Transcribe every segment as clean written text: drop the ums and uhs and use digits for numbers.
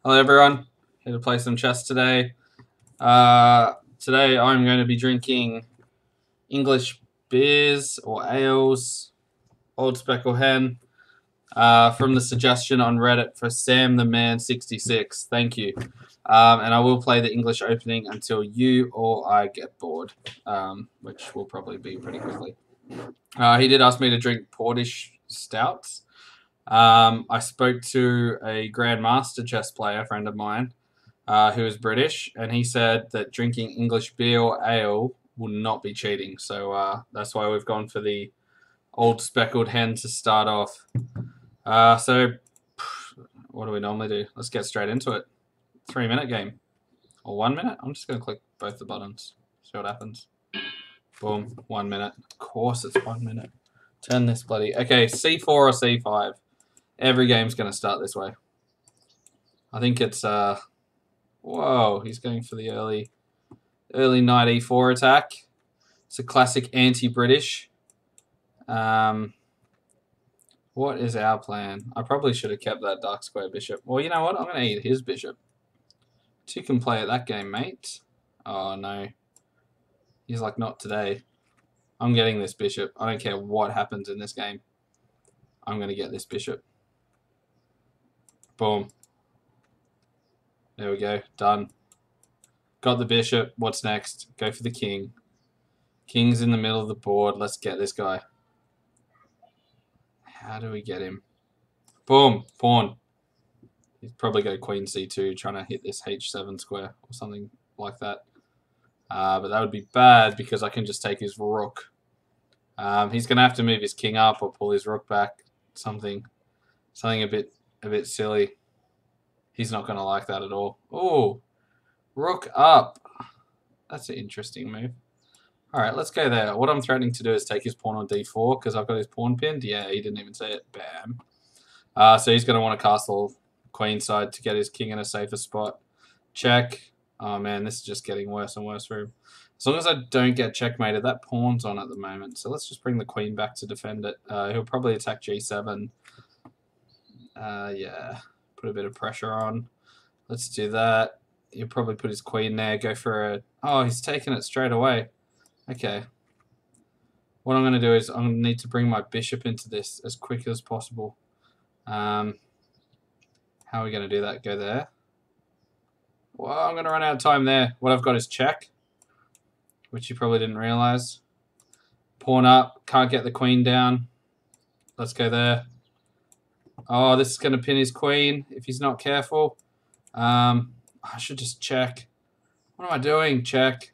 Hello everyone, here to play some chess today. Today I'm going to be drinking English beers or ales, Old Speckle Hen, from the suggestion on Reddit for Sam the Man 66. Thank you. And I will play the English opening until you or I get bored, which will probably be pretty quickly. He did ask me to drink Portish stouts. I spoke to a grandmaster chess player friend of mine who is British, and he said that drinking English beer or ale will not be cheating. So that's why we've gone for the Old Speckled Hen to start off. So what do we normally do? Let's get straight into it. 3-minute game. Or 1 minute? I'm just going to click both the buttons. See what happens. Boom. 1 minute. Of course it's 1 minute. Turn this bloody... Okay, c4 or c5. Every game's going to start this way. I think it's... Whoa, he's going for the early knight e4 attack. It's a classic anti-British. What is our plan? I probably should have kept that dark square bishop. Well, you know what? I'm going to eat his bishop. Two can play at that game, mate. Oh, no. He's like, not today. I'm getting this bishop. I don't care what happens in this game. I'm going to get this bishop. Boom. There we go. Done. Got the bishop. What's next? Go for the king. King's in the middle of the board. Let's get this guy. How do we get him? Boom. Pawn. He's probably go queen c2, trying to hit this h7 square or something like that. But that would be bad because I can just take his rook. He's going to have to move his king up or pull his rook back. Something a bit silly. He's not going to like that at all. Oh, rook up. That's an interesting move. All right, let's go there. What I'm threatening to do is take his pawn on d4 because I've got his pawn pinned. Yeah, he didn't even say it. Bam. So he's going to want to castle queenside to get his king in a safer spot. Check. Oh, man, this is just getting worse and worse for him. As long as I don't get checkmated, that pawn's on at the moment. So let's just bring the queen back to defend it. He'll probably attack g7. Yeah, put a bit of pressure on. Let's do that. He'll probably put his queen there, go for a... Oh, he's taking it straight away. Okay. What I'm going to do is I'm going to need to bring my bishop into this as quick as possible. How are we going to do that? Go there. Well, I'm going to run out of time there. What I've got is check, which you probably didn't realize. Pawn up. Can't get the queen down. Let's go there. Oh, this is going to pin his queen if he's not careful. I should just check. What am I doing? Check.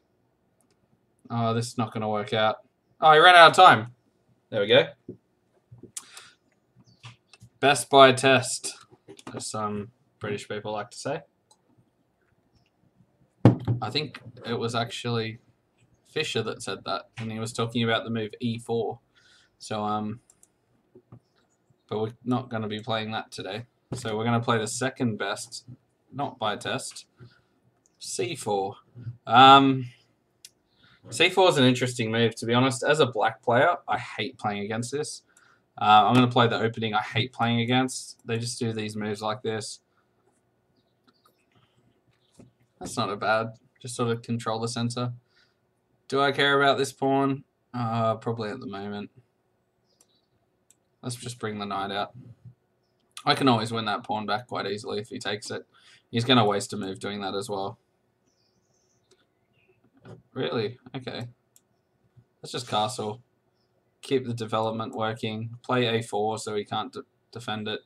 Oh, this is not going to work out. Oh, he ran out of time. There we go. Best by test, as some British people like to say. I think it was actually Fisher that said that, and he was talking about the move e4. So, but we're not going to be playing that today. So we're going to play the second best, not by test, c4. C4 is an interesting move, to be honest. As a black player, I hate playing against this. I'm going to play the opening I hate playing against. They just do these moves like this. That's not a bad. Just sort of control the center. Do I care about this pawn? Probably at the moment. Let's just bring the knight out. I can always win that pawn back quite easily if he takes it. He's going to waste a move doing that as well. Really? Okay. Let's just castle. Keep the development working. Play a4 so he can't defend it.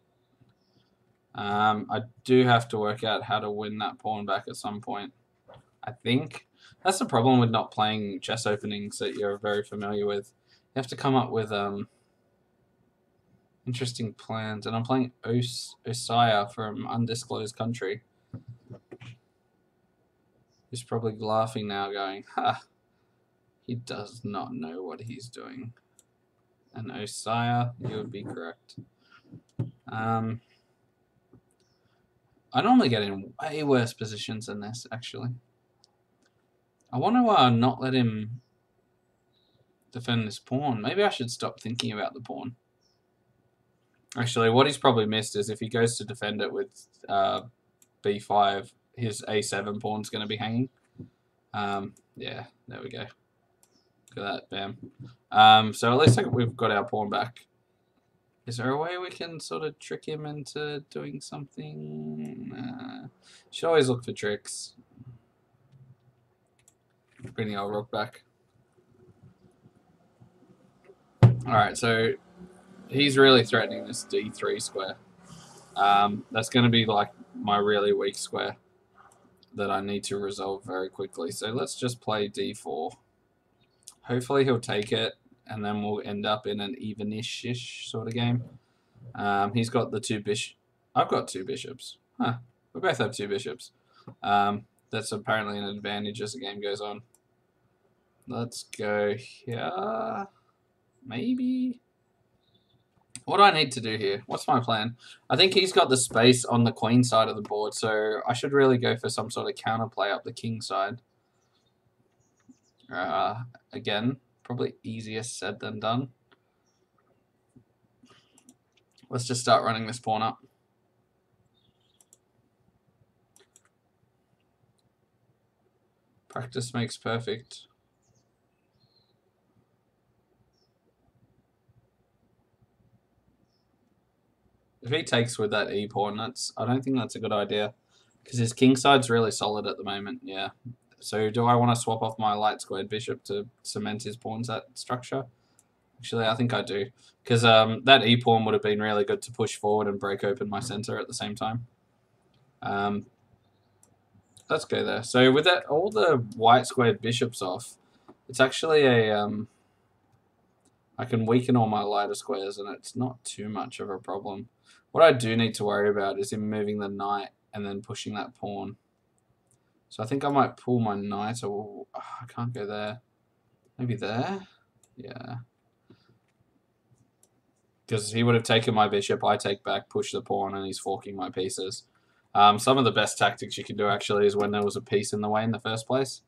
I do have to work out how to win that pawn back at some point, I think. That's the problem with not playing chess openings that you're very familiar with. You have to come up with interesting plans. And I'm playing Osaya from undisclosed country. He's probably laughing now going, ha, he does not know what he's doing. And Osaya, you would be correct. I normally get in way worse positions than this, actually. I want to not let him defend this pawn. Maybe I should stop thinking about the pawn. Actually, what he's probably missed is if he goes to defend it with b5, his a7 pawn's going to be hanging. Yeah, there we go. Look at that, bam. So at least we've got our pawn back. Is there a way we can sort of trick him into doing something? Should always look for tricks. Bring the old rook back. Alright, so he's really threatening this d3 square. That's going to be like my really weak square that I need to resolve very quickly. So let's just play d4. Hopefully he'll take it, and then we'll end up in an even-ish sort of game. He's got the 2 bishops. I've got 2 bishops. Huh. We both have 2 bishops. That's apparently an advantage as the game goes on. Let's go here. Maybe. What do I need to do here? What's my plan? I think he's got the space on the queen side of the board, so I should really go for some sort of counterplay up the king side. Again, probably easier said than done. Let's just start running this pawn up. Practice makes perfect. If he takes with that e pawn, I don't think that's a good idea, because his king side's really solid at the moment. Yeah. So do I want to swap off my light squared bishop to cement his pawn's that structure? Actually, I think I do, because that e pawn would have been really good to push forward and break open my center at the same time. Let's go there. So with that, all the white squared bishops off, it's actually a I can weaken all my lighter squares, and it's not too much of a problem. What I do need to worry about is him moving the knight and then pushing that pawn. So I think I might pull my knight, or I can't go there. Maybe there? Yeah. Because he would have taken my bishop, I take back, push the pawn, and he's forking my pieces. Some of the best tactics you can do, actually, is when there was a piece in the way in the first place.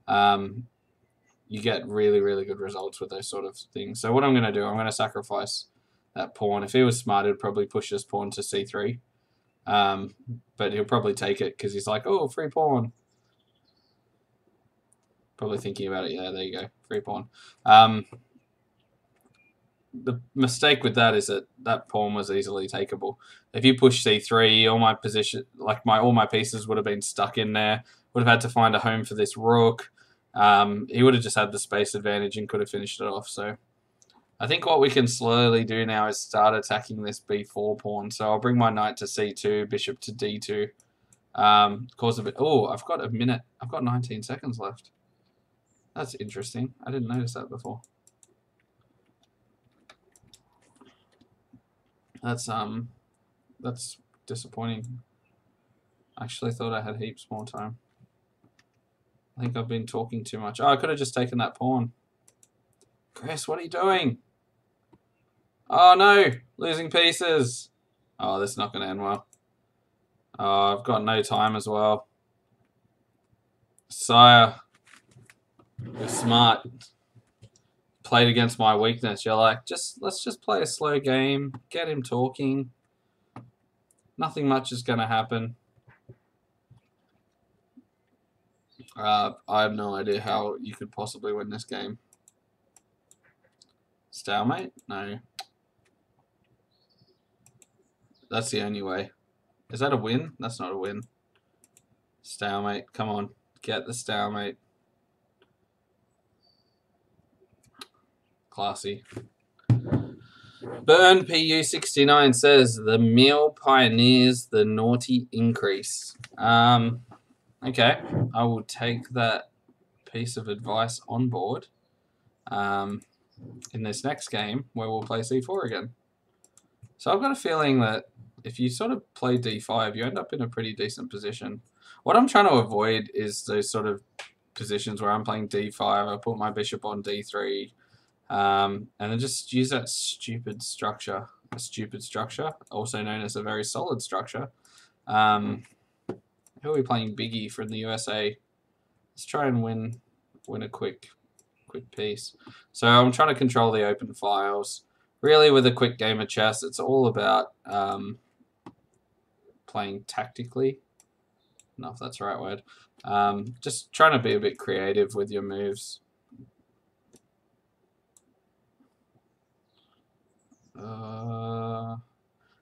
You get really, really good results with those sort of things. So what I'm going to do, I'm going to sacrifice that pawn. If he was smart, he'd probably push this pawn to c3. But he'll probably take it because he's like, oh, free pawn. Probably thinking about it. Yeah, there you go. Free pawn. The mistake with that is that that pawn was easily takeable. If you push c3, all my position, like all my pieces would have been stuck in there. Would have had to find a home for this rook. He would have just had the space advantage and could have finished it off. So I think what we can slowly do now is start attacking this b4 pawn. So I'll bring my knight to c2, bishop to d2. Cause a bit. Oh, I've got a minute. I've got 19 seconds left. That's interesting. I didn't notice that before. That's disappointing. I actually thought I had heaps more time. I think I've been talking too much. Oh, I could have just taken that pawn. Chris, what are you doing? Oh no, losing pieces. Oh, this is not going to end well. Oh, I've got no time as well. Sire, you're smart. Played against my weakness. You're like, let's just play a slow game, get him talking. Nothing much is going to happen. I have no idea how you could possibly win this game. Stalemate? No. That's the only way. Is that a win? That's not a win. Stalemate. Come on. Get the stalemate. Classy. Burn PU69 says, the meal pioneers the naughty increase. Okay, I will take that piece of advice on board in this next game where we'll play c4 again. So I've got a feeling that if you sort of play d5, you end up in a pretty decent position. What I'm trying to avoid is those sort of positions where I'm playing d5, I put my bishop on d3, and then just use that stupid structure, also known as a very solid structure. Who are we playing? Biggie from the USA. Let's try and win a quick piece. So I'm trying to control the open files. Really, with a quick game of chess, it's all about playing tactically. don't know if that's the right word. Just trying to be a bit creative with your moves.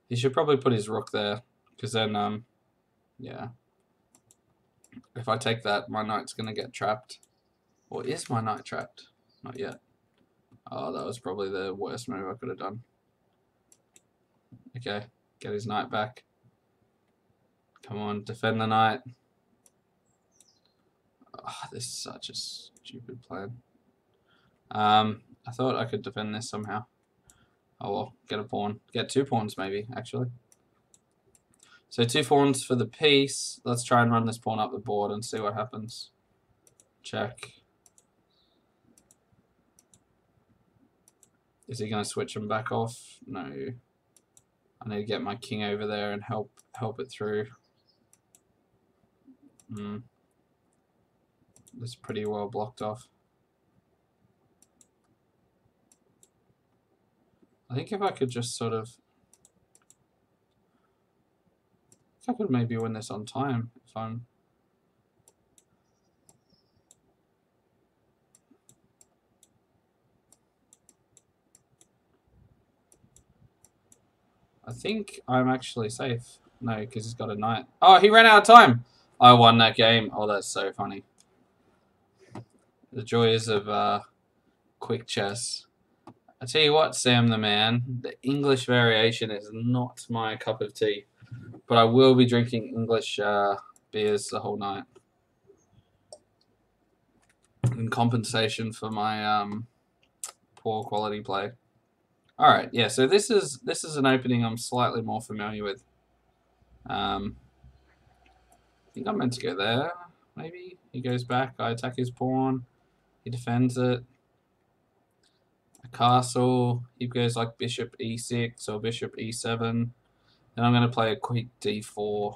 He should probably put his rook there, because then, yeah. If I take that, my knight's going to get trapped. Or is my knight trapped? Not yet. Oh, that was probably the worst move I could have done. Okay, get his knight back. Come on, defend the knight. Oh, this is such a stupid plan. I thought I could defend this somehow. Oh well, get a pawn. Get 2 pawns maybe, actually. So 2 pawns for the piece. Let's try and run this pawn up the board and see what happens. Check. Is he going to switch him back off? No. I need to get my king over there and help it through. That's pretty well blocked off. I think if I could just sort of... I could maybe win this on time if I'm... I think I'm actually safe. No, because he's got a knight. Oh, he ran out of time! I won that game. Oh, that's so funny. The joys of quick chess. I tell you what, Sam the man, the English variation is not my cup of tea. But I will be drinking English beers the whole night. In compensation for my poor quality play. Alright, yeah, so this is an opening I'm slightly more familiar with. I think I'm meant to go there, maybe. He goes back, I attack his pawn, he defends it. A castle, he goes like bishop e6 or bishop e7. Then I'm going to play a quick d4.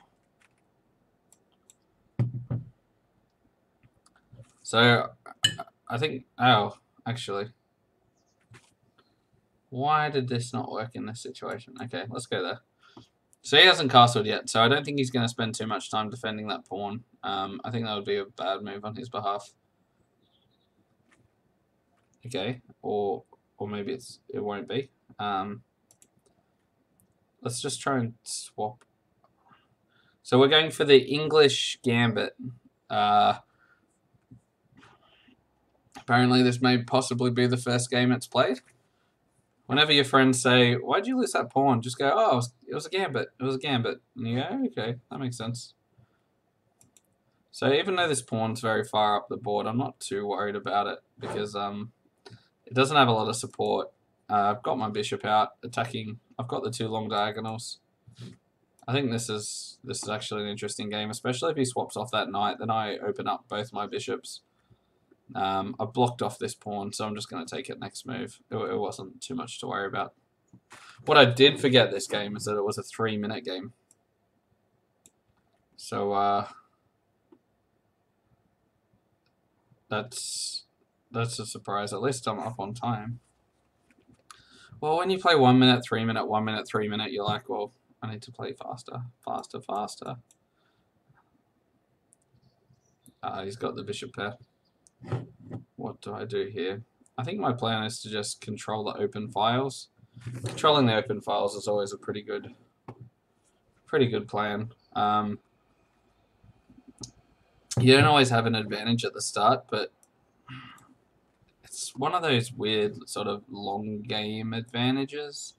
So, I think, oh, actually. Why did this not work in this situation? Okay, let's go there. So he hasn't castled yet, so I don't think he's going to spend too much time defending that pawn. I think that would be a bad move on his behalf. Okay, or maybe it won't be. Let's just try and swap. So we're going for the English gambit. Apparently this may possibly be the first game it's played. Whenever your friends say, why'd you lose that pawn? Just go, oh, it was a gambit. It was a gambit. And you go, okay, that makes sense. So even though this pawn's very far up the board, I'm not too worried about it because it doesn't have a lot of support. I've got my bishop out, attacking. I've got the 2 long diagonals. I think this is actually an interesting game, especially if he swaps off that knight. Then I open up both my bishops. I blocked off this pawn, so I'm just going to take it next move. It wasn't too much to worry about. What I did forget this game is that it was a 3-minute game. So that's a surprise. At least I'm up on time. Well, when you play 1 minute, 3 minute, 1 minute, 3 minute, you're like, well, I need to play faster, faster, faster. He's got the bishop pair. What do I do here? I think my plan is to just control the open files. Controlling the open files is always a pretty good plan. You don't always have an advantage at the start, but it's one of those weird sort of long game advantages.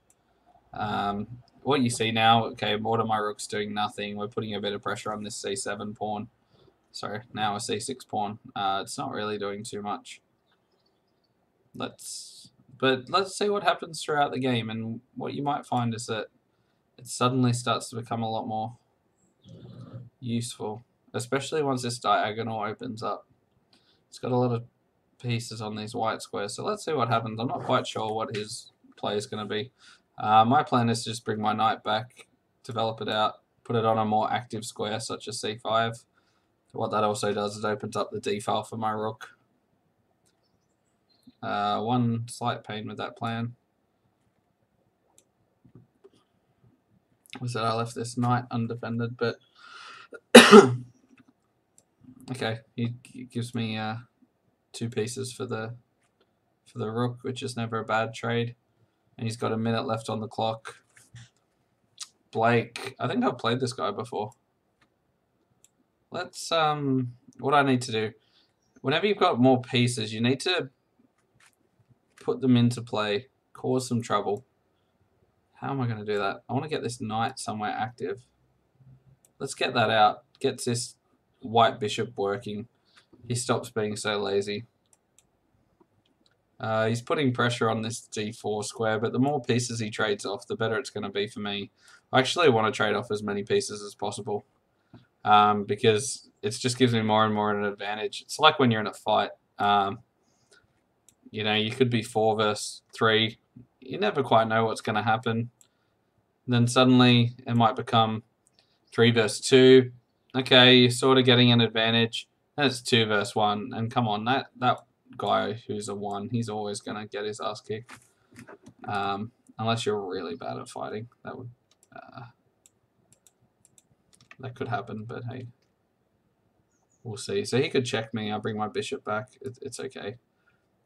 What you see now, okay, more to my rook's doing nothing. We're putting a bit of pressure on this c7 pawn. Sorry, now a c6 pawn. It's not really doing too much. Let's see what happens throughout the game, and what you might find is that it suddenly starts to become a lot more useful, especially once this diagonal opens up. It's got a lot of pieces on these white squares, so let's see what happens. I'm not quite sure what his play is going to be. My plan is to just bring my knight back, develop it out, put it on a more active square such as c5. What that also does is opens up the d file for my rook. One slight pain with that plan was that I left this knight undefended, but Okay, he gives me 2 pieces for the rook, which is never a bad trade. And he's got a minute left on the clock. Blake, I think I've played this guy before. Let's what I need to do. Whenever you've got more pieces, you need to put them into play, cause some trouble. How am I going to do that? I want to get this knight somewhere active. Let's get that out. Gets this white bishop working. He stops being so lazy. He's putting pressure on this d4 square, but the more pieces he trades off, the better it's going to be for me. I actually want to trade off as many pieces as possible because it just gives me more and more an advantage. It's like when you're in a fight. You know, you could be 4 versus 3. You never quite know what's going to happen. Then suddenly it might become 3 versus 2. Okay, you're sort of getting an advantage. Then it's 2 versus 1. And come on, that guy who's a 1, he's always going to get his ass kicked. Unless you're really bad at fighting. That could happen, but hey. We'll see. So he could check me. I'll bring my bishop back. It's okay.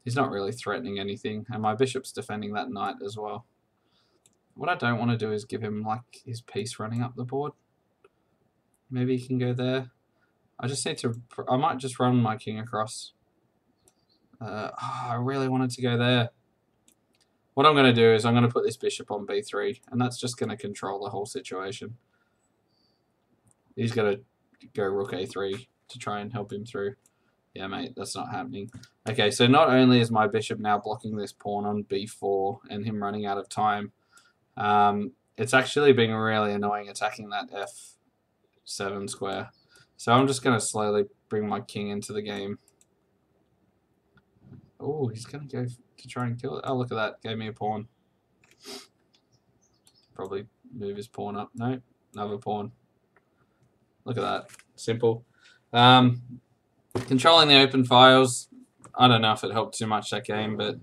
He's not really threatening anything. And my bishop's defending that knight as well. What I don't want to do is give him like his piece running up the board. Maybe he can go there. I just need to... I might just run my king across. I really wanted to go there. What I'm going to do is I'm going to put this bishop on b3. And that's just going to control the whole situation. He's going to go rook a3 to try and help him through. Yeah, mate, that's not happening. Okay, so not only is my bishop now blocking this pawn on b4 and him running out of time, it's actually being really annoying attacking that f7 square. So I'm just going to slowly bring my king into the game. Oh, he's going to go to try and kill it. Oh, look at that. Gave me a pawn. Probably move his pawn up. No, another pawn. Look at that. Simple. Controlling the open files. I don't know if it helped too much that game, but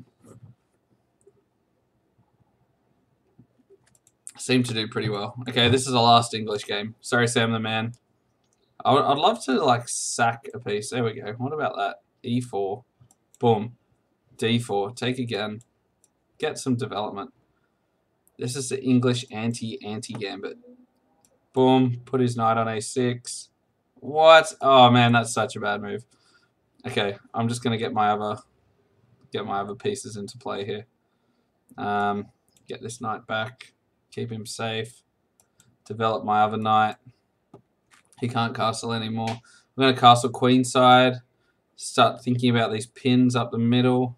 seemed to do pretty well. Okay, this is the last English game. Sorry, Sam the man. I'd love to like sack a piece. There we go. What about that? E4. Boom. D4. Take again. Get some development. This is the English anti-gambit. Boom. Put his knight on a6. What? Oh man, that's such a bad move. Okay, I'm just gonna get my other pieces into play here. Get this knight back. Keep him safe. Develop my other knight. He can't castle anymore. I'm going to castle queenside. Start thinking about these pins up the middle.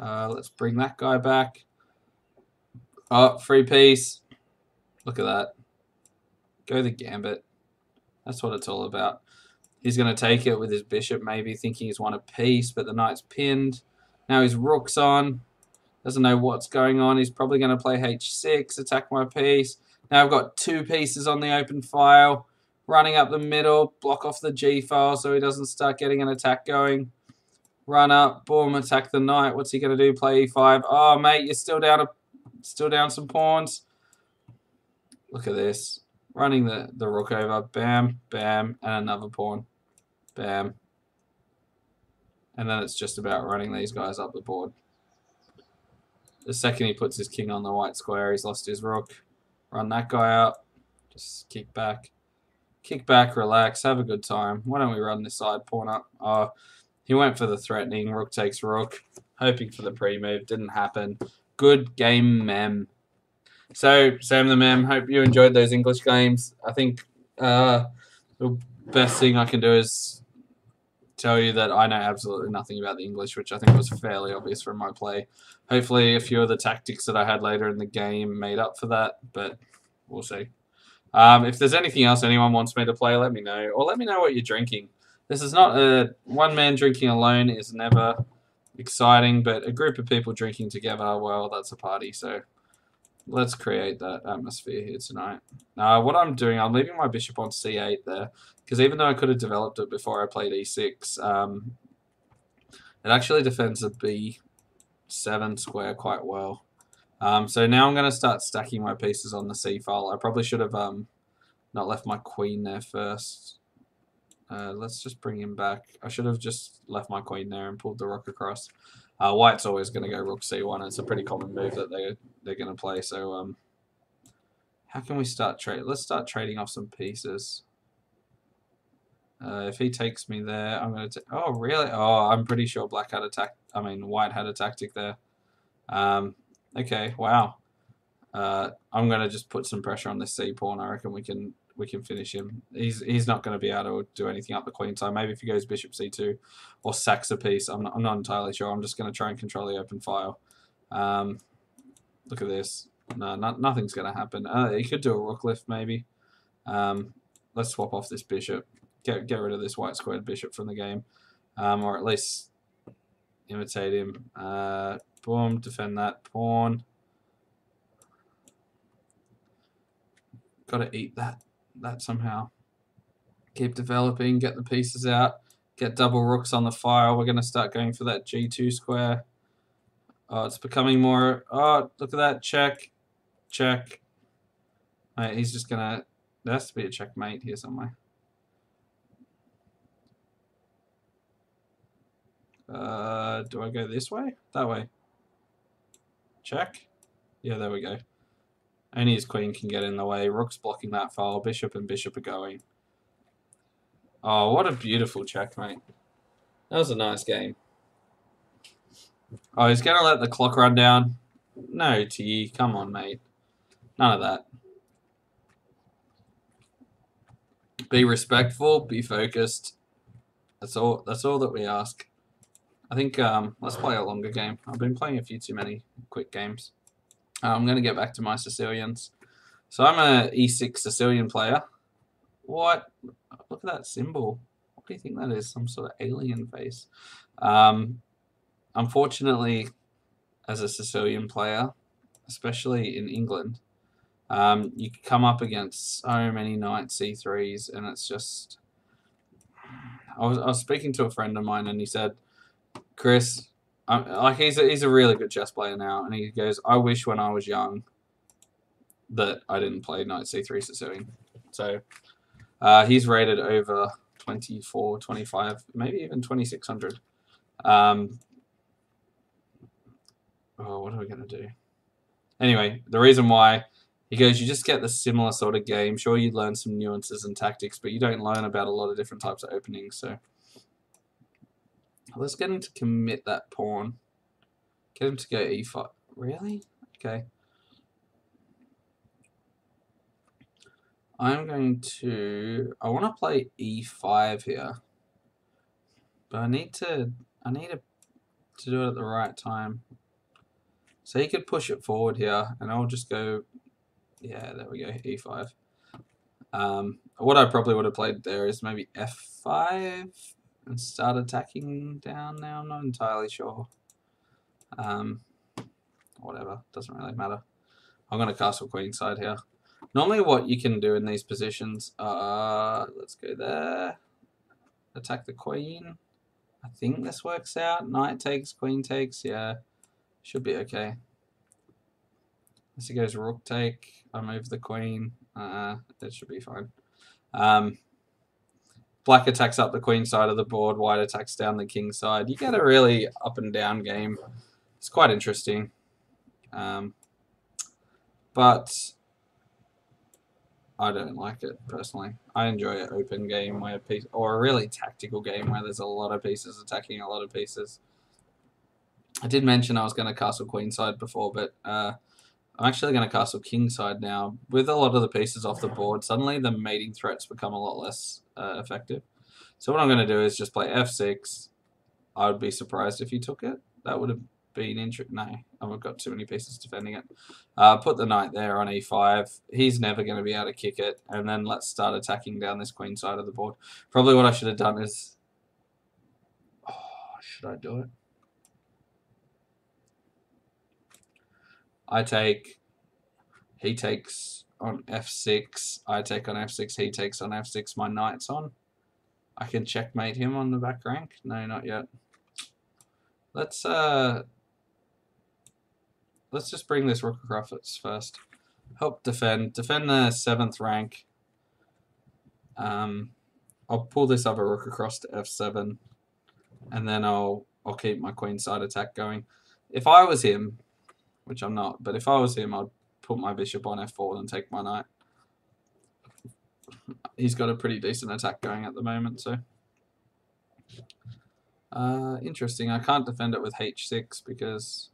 Let's bring that guy back. Oh, free piece. Look at that. Go the gambit. That's what it's all about. He's going to take it with his bishop, maybe thinking he's won a piece, but the knight's pinned. Now his rook's on. Doesn't know what's going on. He's probably going to play h6, attack my piece. Now I've got 2 pieces on the open file. Running up the middle, block off the g file so he doesn't start getting an attack going. Run up, boom, attack the knight. What's he going to do? Play e5. Oh, mate, you're still down some pawns. Look at this. Running the rook over. Bam, bam, and another pawn. Bam. And then it's just about running these guys up the board. The second he puts his king on the white square, he's lost his rook. Run that guy up. Just kick back. Kick back, relax, have a good time. Why don't we run this side pawn up? Oh, he went for the threatening. Rook takes rook. Hoping for the pre-move. Didn't happen. Good game, mem. So, Sam the mem, hope you enjoyed those English games. I think the best thing I can do is tell you that I know absolutely nothing about the English, which I think was fairly obvious from my play. Hopefully a few of the tactics that I had later in the game made up for that, but we'll see. If there's anything else anyone wants me to play, let me know. Or let me know what you're drinking. This is not a... One man drinking alone is never exciting, but a group of people drinking together, well, that's a party. So let's create that atmosphere here tonight. What I'm doing, I'm leaving my bishop on c8 there. Because even though I could have developed it before I played e6, it actually defends the b7 square quite well. So now I'm going to start stacking my pieces on the c file. I probably should have Not left my queen there first. Let's just bring him back. I should have just left my queen there and pulled the rook across. White's always going to go rook c1. It's a pretty common move that they're going to play. So how can we start trade? Let's start trading off some pieces. If he takes me there, I'm going to. Oh really? Oh, I'm pretty sure Black had White had a tactic there. Okay, wow. I'm going to just put some pressure on this c pawn. I reckon we can finish him. He's not going to be able to do anything up the queen side. Maybe if he goes bishop c2 or sacks a piece. I'm not entirely sure. I'm just going to try and control the open file. Look at this. No, nothing's going to happen. He could do a rook lift maybe. Let's swap off this bishop. Get rid of this white squared bishop from the game, or at least imitate him. Boom, defend that pawn. Got to eat that somehow. Keep developing, get the pieces out, get double rooks on the file. We're going to start going for that g2 square. Oh, it's becoming more. Oh, look at that. Check. Check. Right, he's just going to. There has to be a checkmate here somewhere. Do I go this way? That way. Check. Yeah, there we go. Only his queen can get in the way. Rook's blocking that file. Bishop and bishop are going. Oh, what a beautiful checkmate. That was a nice game. Oh, he's going to let the clock run down. No, T. Come on, mate. None of that. Be respectful. Be focused. That's all that we ask. I think let's play a longer game. I've been playing a few too many quick games. I'm going to get back to my Sicilians. So I'm a E6 Sicilian player. What? Look at that symbol. What do you think that is? Some sort of alien face. Unfortunately, as a Sicilian player, especially in England, you come up against so many knight c3s, and it's just... I was speaking to a friend of mine, and he said, Chris, he's a really good chess player now, and he goes, I wish when I was young that I didn't play knight c3 Sicilian. So he's rated over 24, 25, maybe even 2600. Oh, what are we going to do? Anyway, the reason why, he goes, you just get the similar sort of game. Sure, you learn some nuances and tactics, but you don't learn about a lot of different types of openings. So let's get him to commit that pawn. Get him to go e5. Really? Okay. I'm going to... I want to play e5 here. But I need to do it at the right time. So he could push it forward here, and I'll just go... Yeah, there we go, e5. What I probably would have played there is maybe f5 and start attacking down now. I'm not entirely sure. Whatever, doesn't really matter. I'm going to castle queenside here. Normally what you can do in these positions, let's go there. Attack the queen. I think this works out. Knight takes, queen takes, yeah. Should be okay. As he goes rook take, I move the queen. That should be fine. Black attacks up the queen side of the board. White attacks down the king side. You get a really up and down game. It's quite interesting. But I don't like it personally. I enjoy an open game or a really tactical game where there's a lot of pieces attacking a lot of pieces. I did mention I was going to castle queenside before, but I'm actually going to castle kingside now. With a lot of the pieces off the board, suddenly the mating threats become a lot less effective. So what I'm going to do is just play f6. I would be surprised if he took it. That would have been interesting. No, I've got too many pieces defending it. Put the knight there on e5. He's never going to be able to kick it. And then let's start attacking down this queen side of the board. Probably what I should have done is... Oh, should I do it? I take... He takes on f6. I take on f6. He takes on f6. My knight's on. I can checkmate him on the back rank. No, not yet. Let's just bring this rook across first. Help defend. Defend the 7th rank. I'll pull this other rook across to f7, and then I'll keep my queenside attack going. If I was him, which I'm not, but if I was him, I'd put my bishop on f4 and take my knight. He's got a pretty decent attack going at the moment, so interesting. I can't defend it with h6 because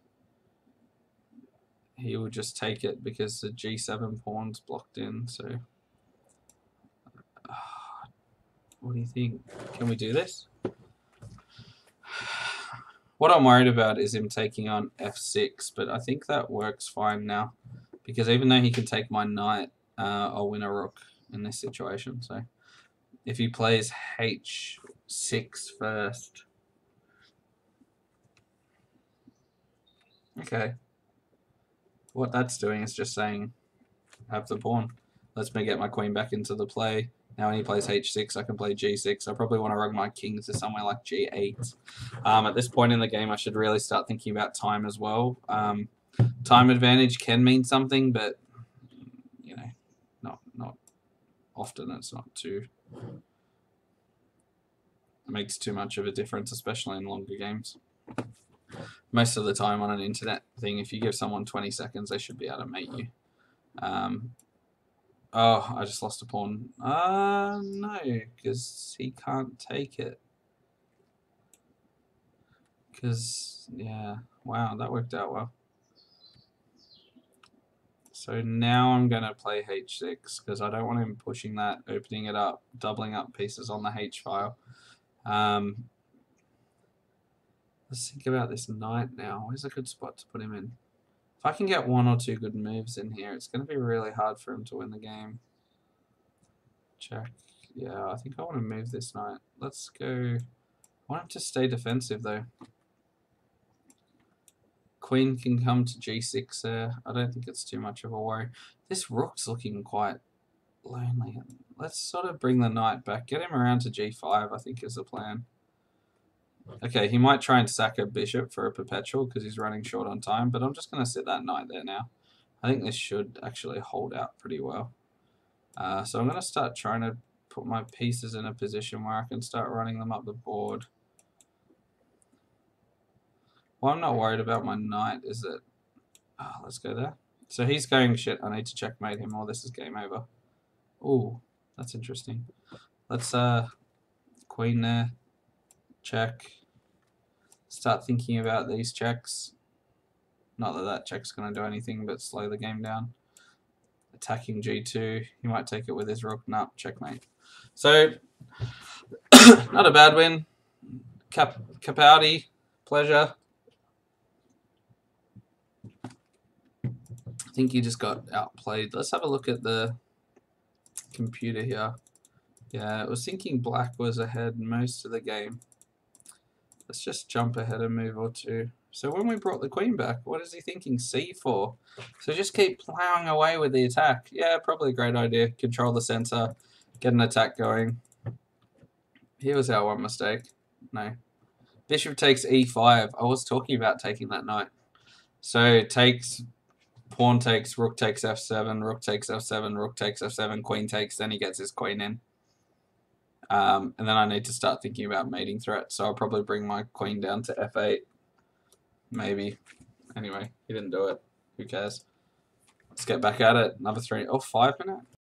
he will just take it because the g7 pawn's blocked in. So what do you think? Can we do this? What I'm worried about is him taking on f6, but I think that works fine now because even though he can take my knight, I'll win a rook in this situation. So if he plays h6 first, okay, what that's doing is just saying have the pawn. Lets me get my queen back into the play. Now when he plays h6, I can play g6. I probably want to rug my king to somewhere like g8. At this point in the game, I should really start thinking about time as well. Time advantage can mean something, but you know, not often. It's not too. It makes too much of a difference, especially in longer games. Most of the time on an internet thing, if you give someone 20 seconds, they should be able to mate you. Oh, I just lost a pawn. No, because he can't take it. Because, yeah, wow, that worked out well. So now I'm going to play h6 because I don't want him pushing that, opening it up, doubling up pieces on the h file. Let's think about this knight now. Where's a good spot to put him in? If I can get one or two good moves in here, it's going to be really hard for him to win the game. Check. Yeah, I think I want to move this knight. Let's go. I want him to stay defensive, though. Queen can come to g6 there. I don't think it's too much of a worry. This rook's looking quite lonely. Let's sort of bring the knight back. Get him around to g5, I think, is the plan. Okay, he might try and sack a bishop for a perpetual because he's running short on time, but I'm just going to sit that knight there now. I think this should actually hold out pretty well. So I'm going to start trying to put my pieces in a position where I can start running them up the board. What I'm not worried about my knight is that... let's go there. So he's going, shit, I need to checkmate him or this is game over. Ooh, that's interesting. Let's queen there. Check. Start thinking about these checks. Not that that check's going to do anything but slow the game down. Attacking g2. He might take it with his rook. Nah, checkmate. So, not a bad win. Capaldi, pleasure. I think you just got outplayed. Let's have a look at the computer here. Yeah, it was thinking black was ahead most of the game. Let's just jump ahead a move or two. So when we brought the queen back, what is he thinking? c4. So just keep plowing away with the attack. Yeah, probably a great idea. Control the center, get an attack going. Here was our one mistake. No. Bishop takes e5. I was talking about taking that knight. So takes, pawn takes, rook takes f7, rook takes f7, rook takes f7, queen takes, then he gets his queen in. And then I need to start thinking about mating threat, so I'll probably bring my queen down to f8. Maybe. Anyway, he didn't do it. Who cares? Let's get back at it. Another 3. Oh, 5 minutes?